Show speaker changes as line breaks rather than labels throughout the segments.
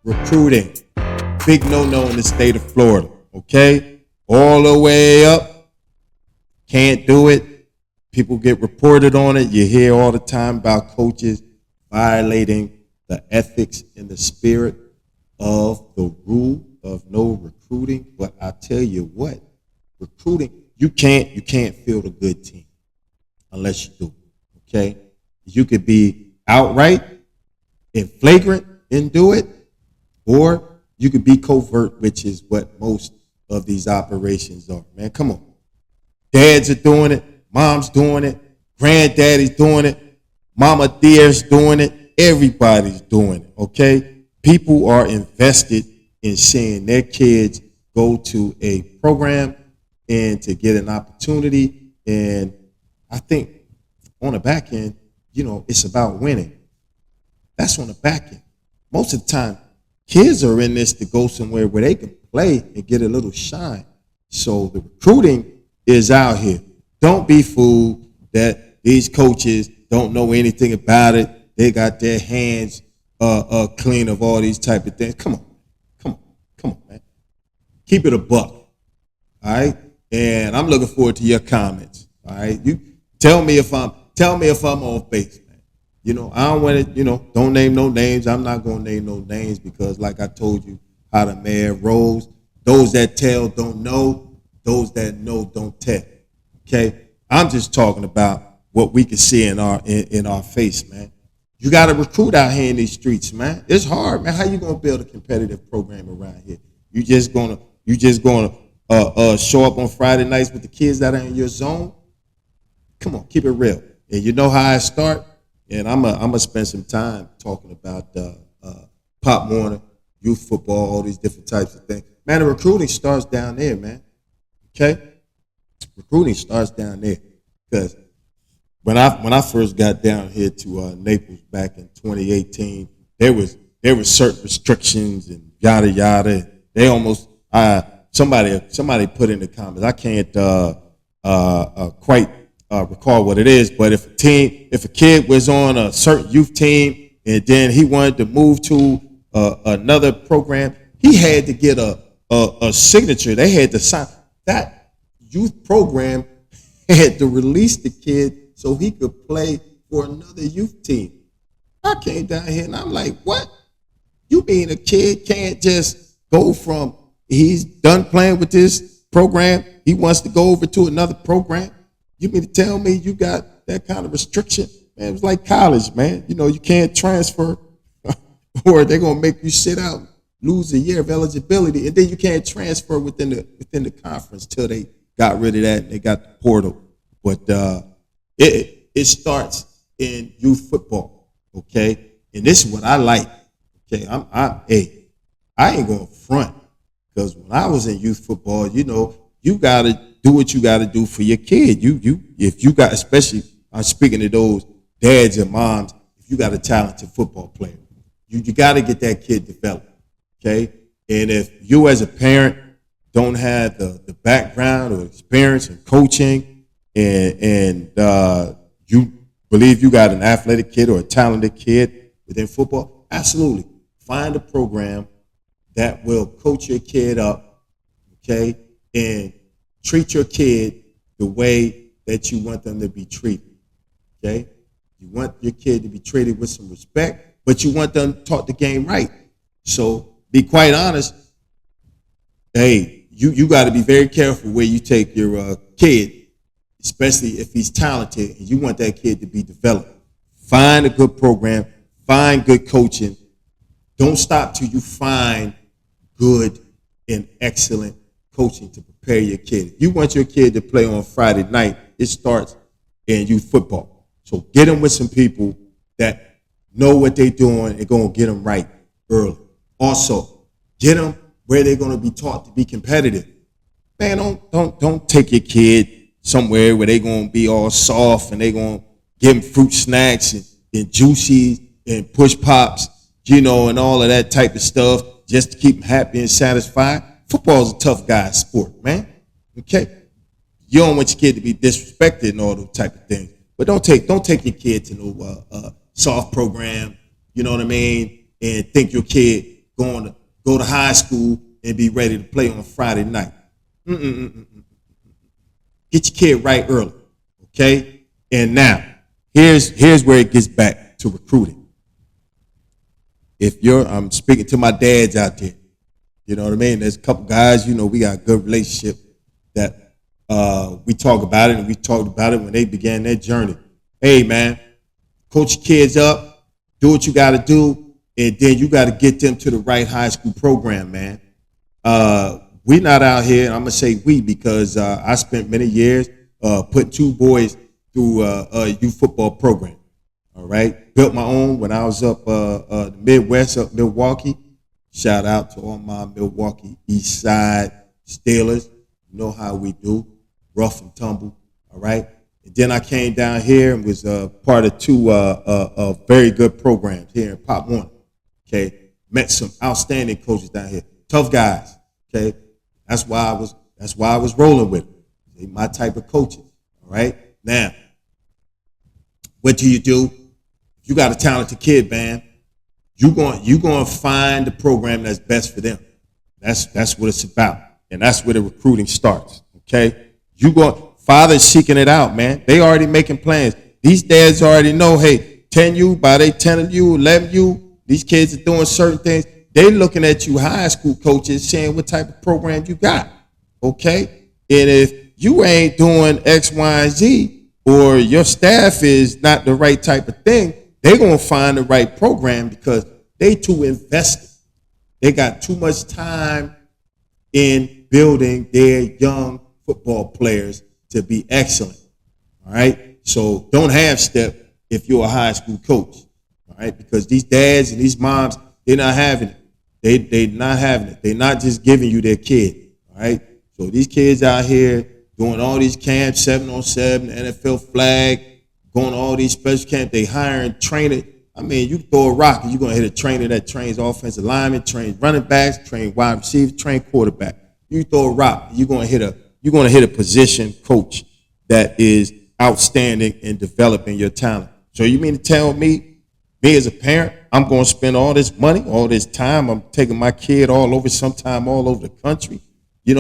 recruiting. Big no-no in the state of Florida, okay? All the way up, can't do it. People get reported on it. You hear all the time about coaches violating the ethics and the spirit of the rule of no recruiting. But I tell you what, recruiting, you can't field a good team unless you do, okay? You could be outright and flagrant and do it, or you could be covert, which is what most of these operations are. Man, come on. Dads are doing it. Mom's doing it. Granddaddy's doing it. Mama dear's doing it. Everybody's doing it, okay? People are invested in seeing their kids go to a program and to get an opportunity. And I think on the back end, it's about winning. That's on the back end. Most of the time, kids are in this to go somewhere where they can play and get a little shine. So the recruiting is out here. Don't be fooled that these coaches don't know anything about it. They got their hands clean of all these type of things. Come on, man. Keep it a buck, all right? And I'm looking forward to your comments, all right? You tell me if I'm off base, man. I don't want to, don't name no names. I'm not going to name no names because, like I told you, how the man rolls. Those that tell don't know. Those that know don't tell. Okay? I'm just talking about what we can see in our face, man. You got to recruit out here in these streets, man. It's hard, man. How you gonna build a competitive program around here? You just gonna show up on Friday nights with the kids that are in your zone? Come on, keep it real. And you know how I start? And I'm gonna spend some time talking about Pop Warner, youth football, all these different types of things. Man, the recruiting starts down there, man. Okay? Recruiting starts down there. Because when I first got down here to Naples back in 2018, there was certain restrictions and yada yada. They almost somebody put in the comments. I can't quite recall what it is, but if a kid was on a certain youth team and then he wanted to move to another program, he had to get a signature. They had to sign. That youth program had to release the kid so he could play for another youth team. I came down here and I'm like, what? You mean a kid can't just go from he's done playing with this program, he wants to go over to another program? You mean to tell me you got that kind of restriction? Man, it was like college, man. You can't transfer or they're going to make you sit out, lose a year of eligibility, and then you can't transfer within the conference till they got rid of that and they got the portal. But it starts in youth football, okay? And this is what I like, okay? I ain't going to front because when I was in youth football, you got to do what you got to do for your kid. If you got, especially I'm speaking to those dads and moms, if you got a talented football player, you got to get that kid developed, okay? And if you as a parent don't have the background or experience in coaching and you believe you got an athletic kid or a talented kid within football, absolutely. Find a program that will coach your kid up, okay, and treat your kid the way that you want them to be treated, okay? You want your kid to be treated with some respect, but you want them taught the game right. So be quite honest, hey, you got to be very careful where you take your kid, especially if he's talented and you want that kid to be developed. Find a good program, find good coaching. Don't stop till you find good and excellent coaching to prepare your kid. If you want your kid to play on Friday night, it starts in youth football. So get them with some people that know what they're doing and going to get them right early. Also, get them where they're going to be taught to be competitive. Man, don't take your kid somewhere where they're going to be all soft and they're going to give them fruit snacks and juices and push pops, and all of that type of stuff just to keep them happy and satisfied. Football is a tough guy sport, man. Okay? You don't want your kid to be disrespected and all those type of things. But don't take your kid to no soft program, you know what I mean, and think your kid go to high school and be ready to play on Friday night. Get your kid right early, okay? And now, here's where it gets back to recruiting. I'm speaking to my dads out there. You know what I mean? There's a couple guys, we got a good relationship that we talk about it, and we talked about it when they began their journey. Hey, man, coach your kids up, do what you got to do, and then you got to get them to the right high school program, man. We're not out here, and I'm going to say we because I spent many years putting 2 boys through a youth football program, all right? Built my own when I was up the Midwest, up Milwaukee. Shout out to all my Milwaukee East Side Steelers. You know how we do, rough and tumble, all right? And then I came down here and was part of 2 very good programs here in Pop Warner, okay? Met some outstanding coaches down here, tough guys, okay? That's why I was rolling with them. They my type of coaches, all right? Now, what do? If you got a talented kid, man, you're going to find the program that's best for them. That's what it's about, and that's where the recruiting starts, okay? Father's seeking it out, man. They already making plans. These dads already know, hey, 10U, by they 10 of you, 11U, these kids are doing certain things. They looking at you high school coaches saying what type of program you got, okay? And if you ain't doing X, Y, and Z, or your staff is not the right type of thing, they're going to find the right program because they too invested. They got too much time in building their young football players to be excellent, all right? So don't half step if you're a high school coach, all right? Because these dads and these moms, they're not having it. They're not having it. They're not just giving you their kid, all right? So these kids out here doing all these camps, 7-on-7, NFL flag, going to all these special camps, they hiring trainers. I mean, you throw a rock and you're going to hit a trainer that trains offensive linemen, trains running backs, train wide receivers, train quarterback. You throw a rock, you're going to hit a position coach that is outstanding in developing your talent. So you mean to tell me as a parent, I'm going to spend all this money, all this time, I'm taking my kid all over the country,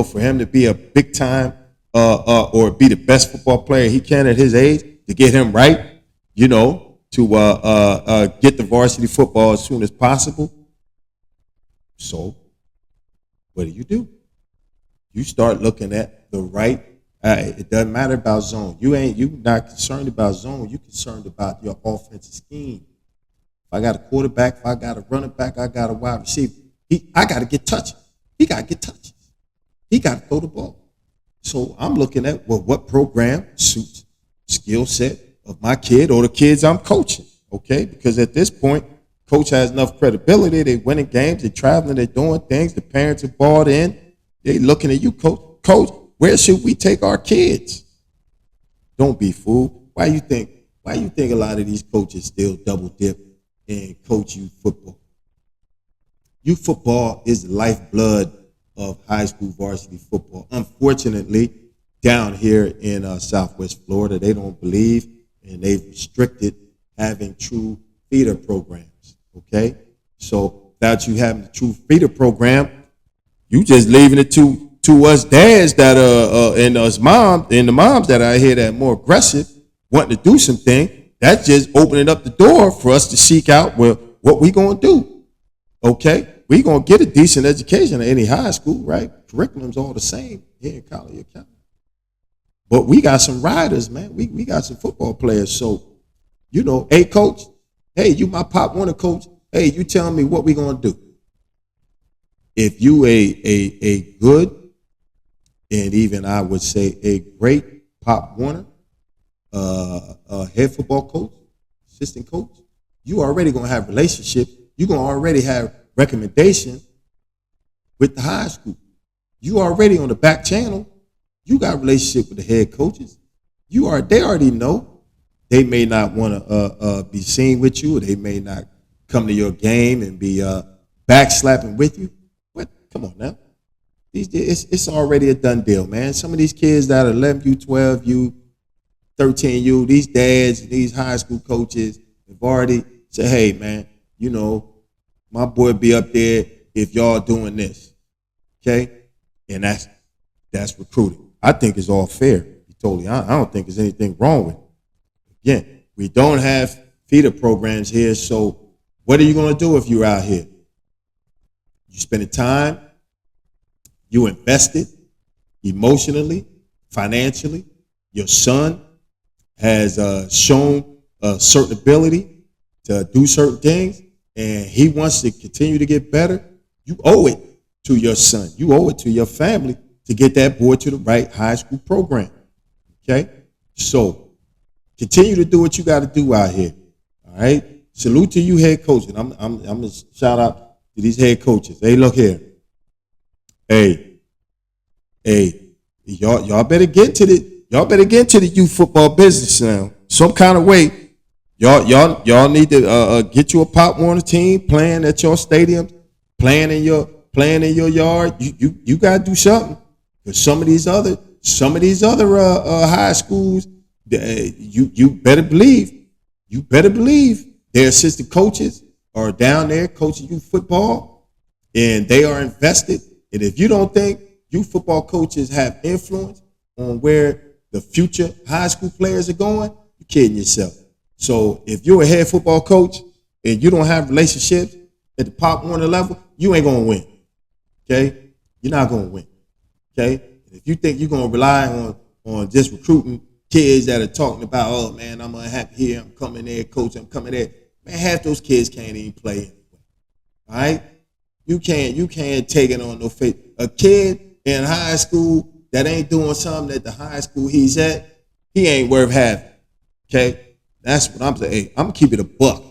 for him to be a big time or be the best football player he can at his age, to get him right, to get the varsity football as soon as possible. So what do? You start looking at the right. It doesn't matter about zone. You not concerned about zone. You're concerned about your offensive scheme. If I got a quarterback, if I got a running back, I got a wide receiver. I got to get touches. He got to get touches. He got to throw the ball. So I'm looking at what program suits skill set of my kid or the kids I'm coaching. Okay, because at this point, coach has enough credibility. They're winning games. They're traveling. They're doing things. The parents are bought in. They're looking at you, coach. Coach, where should we take our kids? Don't be fooled. Why you think a lot of these coaches still double dip and coach youth football? Youth football is the lifeblood of high school varsity football. Unfortunately, down here in Southwest Florida, they don't believe, and they've restricted having true feeder programs. Okay, so without you having the true feeder program, you just leaving it to us dads that and us moms and the moms that are here that are more aggressive, wanting to do something. That's just opening up the door for us to seek out what we gonna do. Okay, we gonna get a decent education at any high school, right? Curriculum's all the same here in Collier County. But we got some riders, man. We got some football players. So, hey coach, hey, you my Pop Warner coach. Hey, you tell me what we gonna do. If you a good, and even I would say a great Pop Warner head football coach, assistant coach, you already gonna have relationships. You're gonna already have recommendation with the high school. You already on the back channel. You got a relationship with the head coaches. They already know. They may not want to be seen with you, or they may not come to your game and be backslapping with you. What? Come on now. It's already a done deal, man. Some of these kids that are 11U, 12U, 13U, these dads, these high school coaches have already said, hey, man, my boy be up there if y'all doing this. Okay? And that's recruiting. I think it's all fair. Totally. I don't think there's anything wrong with it. Again, we don't have feeder programs here, so what are you going to do if you're out here? You spending time, you invested emotionally, financially. Your son has shown a certain ability to do certain things, and he wants to continue to get better. You owe it to your son. You owe it to your family to get that boy to the right high school program. Okay? So continue to do what you got to do out here. All right? Salute to you head coaches. I'm gonna shout out to these head coaches. Hey, look here. Hey, y'all better get to the youth football business now. Some kind of way. Y'all need to get you a Pop Warner team playing at your stadium, playing in your yard. You gotta do something. Because some of these other high schools, you better believe their assistant coaches are down there coaching youth football, and they are invested. And if you don't think youth football coaches have influence on where the future high school players are going, you're kidding yourself. So if you're a head football coach and you don't have relationships at the Pop Warner level, you ain't gonna win. Okay, you're not gonna win. Okay. If you think you're going to rely on just recruiting kids that are talking about, oh, man, I'm unhappy here, I'm coming there, coach, I'm coming there. Man, half those kids can't even play anyway. All right? You can't take it on no face. A kid in high school that ain't doing something at the high school he's at, he ain't worth having. Okay? That's what I'm saying. Hey, I'm going to keep it a buck.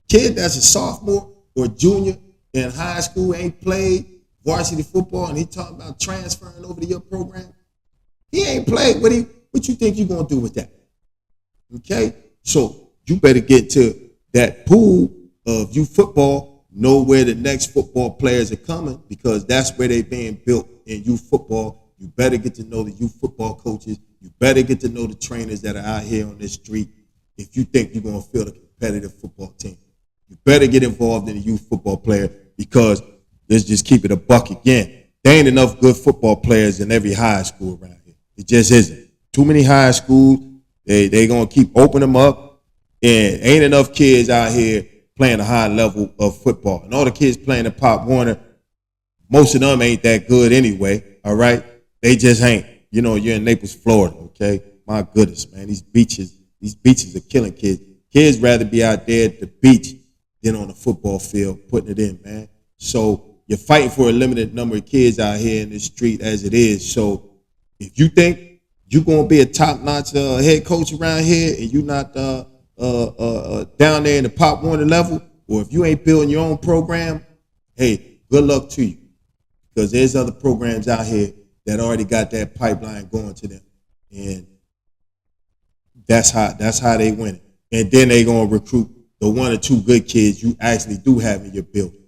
Kid that's a sophomore or junior in high school ain't played varsity football, and he talking about transferring over to your program. He ain't played. What you think you gonna do with that? Okay, so you better get to that pool of youth football. Know where the next football players are coming, because that's where they being built in youth football. You better get to know the youth football coaches. You better get to know the trainers that are out here on this street. If you think you're gonna field a competitive football team, you better get involved in the youth football player, because let's just keep it a buck again. There ain't enough good football players in every high school around here. It just isn't. Too many high schools. They gonna keep opening them up, and ain't enough kids out here playing a high level of football. And all the kids playing at Pop Warner, most of them ain't that good anyway. All right, they just ain't. You know, you're in Naples, Florida. Okay, my goodness, man, these beaches are killing kids. Kids rather be out there at the beach than on the football field putting it in, man. So you're fighting for a limited number of kids out here in the street as it is. So if you think you're going to be a top-notch head coach around here and you're not down there in the Pop Warner level, or if you ain't building your own program, hey, good luck to you. Because there's other programs out here that already got that pipeline going to them. And that's how they win it. And then they going to recruit the one or two good kids you actually do have in your building.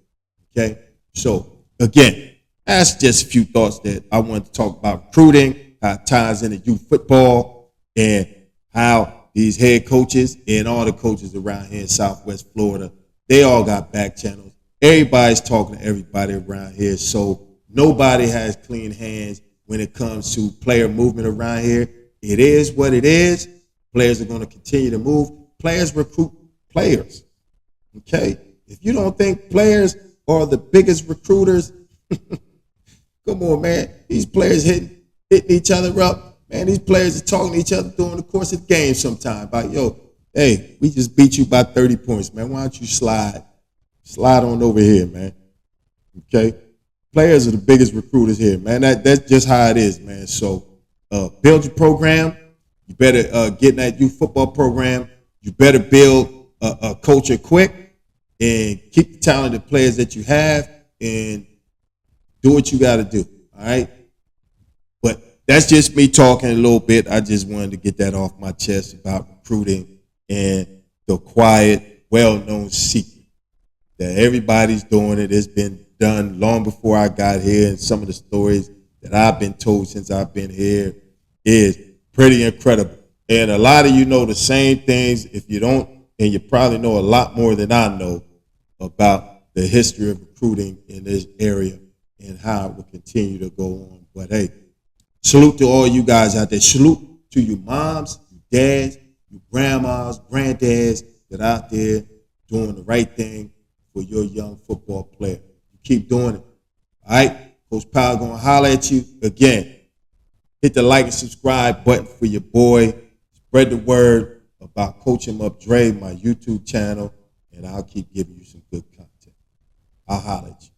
Okay? So, again, that's just a few thoughts that I wanted to talk about recruiting, how it ties into youth football, and how these head coaches and all the coaches around here in Southwest Florida, they all got back channels. Everybody's talking to everybody around here, so nobody has clean hands when it comes to player movement around here. It is what it is. Players are going to continue to move. Players recruit players. Okay? If you don't think players are the biggest recruiters, come on, man. These players hitting each other up. Man, these players are talking to each other during the course of the game sometime. About, yo, hey, we just beat you by 30 points, man. Why don't you slide on over here, man? Okay? Players are the biggest recruiters here, man. That's just how it is, man. So build your program. You better get in that youth football program. You better build a culture quick. And keep the talented players that you have and do what you got to do, all right? But that's just me talking a little bit. I just wanted to get that off my chest about recruiting and the quiet, well-known secret that everybody's doing it. It's been done long before I got here, and some of the stories that I've been told since I've been here is pretty incredible. And a lot of you know the same things. If you don't, and you probably know a lot more than I know about the history of recruiting in this area and how it will continue to go on. But hey, salute to all you guys out there. Salute to your moms, your dads, your grandmas, granddads that are out there doing the right thing for your young football player. You keep doing it. All right? Coach Powell going to holler at you again. Hit the like and subscribe button for your boy. Spread the word about Coach Him Up Dre, my YouTube channel, and I'll keep giving you some good content. I'll holler at you.